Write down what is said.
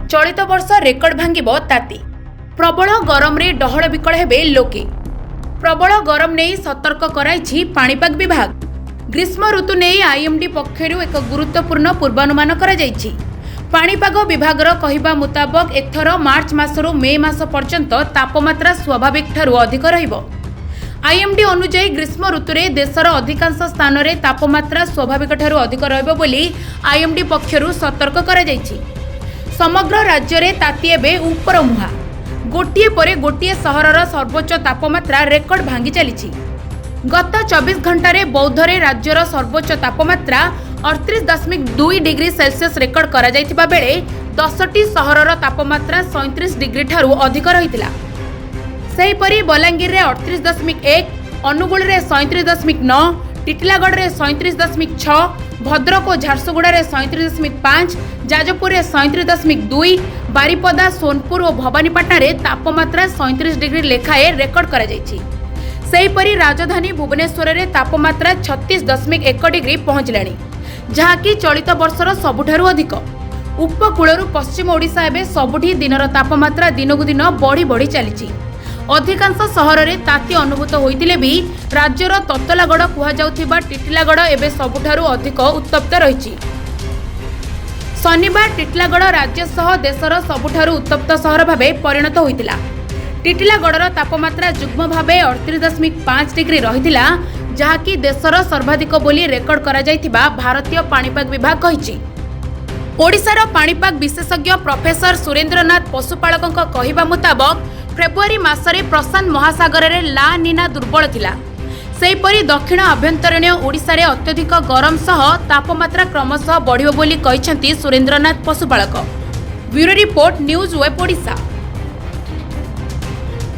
चलित वर्ष रेकर्ड भांगिब ताती। प्रबल गरम रे डहळ विकळ हेबे लोके। प्रबल गरम नहीं सतर्क कराइछि पाणीपाग विभाग। ग्रीष्म ऋतु नहीं आईएमडी पक्षरु एक गुरुत्वपूर्ण पूर्वानुमान करा जाइछि। पाणीपाग विभागर कहिबा मुताबक एथर मार्च मासरु मे मास पर्यंत तापमात्रा स्वाभाविक ठारू अधिक रहिबो। आईएमडी अनुसार ग्रीष्म ऋतुरे देशर अधिकांश स्थान में तापमात्रा स्वाभाविक ठारू अधिक रहिबो बोली आईएमडी पक्षरु सतर्क करा जाइछि। समग्र राज्य में ताती एबे ऊपर मुहा। गोटिए परे गोटिए सहरर सर्वोच्च तापमात्रा रेकर्ड भांगी चली। गत 24 घंटे बौद्धरे राज्यर सर्वोच्च तापमात्रा 38.2 डिग्री सेल्सियस रेकर्ड करा जाइतिबा बेले 10टी सहरर तापमात्रा 37 डिग्री ठारू अधिक रहितिला। सेहीपरि बलांगीर रे 38.1, अनुगुल रे 37.9, टिटिलागढ़ रे 37.6, भद्रक और झारसुगुड़ा रे 37.5, जाजपुर रे 37.2, बारिपदा, सोनपुर और भवानीपाटना रे तापमात्रा 37 डिग्री लेखाए रेकर्ड करा जाइछि। सेहीपरि राजधानी भुवनेश्वर रे तापमात्रा 36.1 डिग्री पहुंचलाणी, जहाँकि चलित वर्षर सबुठारु अधिक। उपकूलरू पश्चिम ओडिशा एबे सबुठी दिनर तापमात्रा दिनकु दिन बढ़ी बढ़ी चली। अधिकांश सहर में ताती अनुभूत होइतिले भी राज्यर ततलागढ़ कुहाजाउथिबा टिटिलागढ़ एबे सबुठारु अधिक उत्तप्त रहिछि। शनिवार टिटिलागढ़ राज्य सह देशर सबुठारु उत्तप्त सहर भावे परिणत होइतिला। टिटिलागढ़र तापमात्रा जुग्म भावे 38.5 डिग्री रहितिला, जहाँकि देशर सर्वाधिक बोली रेकर्ड करा जाइतिबा भारतीय पाणीपाग विभाग कहिछि। ओडिशार पाणीपाग विशेषज्ञ प्रोफेसर सुरेंद्रनाथ पशुपालकଙ୍କ कहिबा मुताबक फेब्रुआरी मासरे प्रशांत महासागर रे ला निना दुर्बल थिला। सेहीपरि दक्षिण आभ्यंतरीण ओडिशा रे अत्यधिक गरम सह तापमात्रा क्रमशः बढ़िबो बोली कहिसेंती सुरेंद्रनाथ पशुपालक। Bureau report news web Odisha.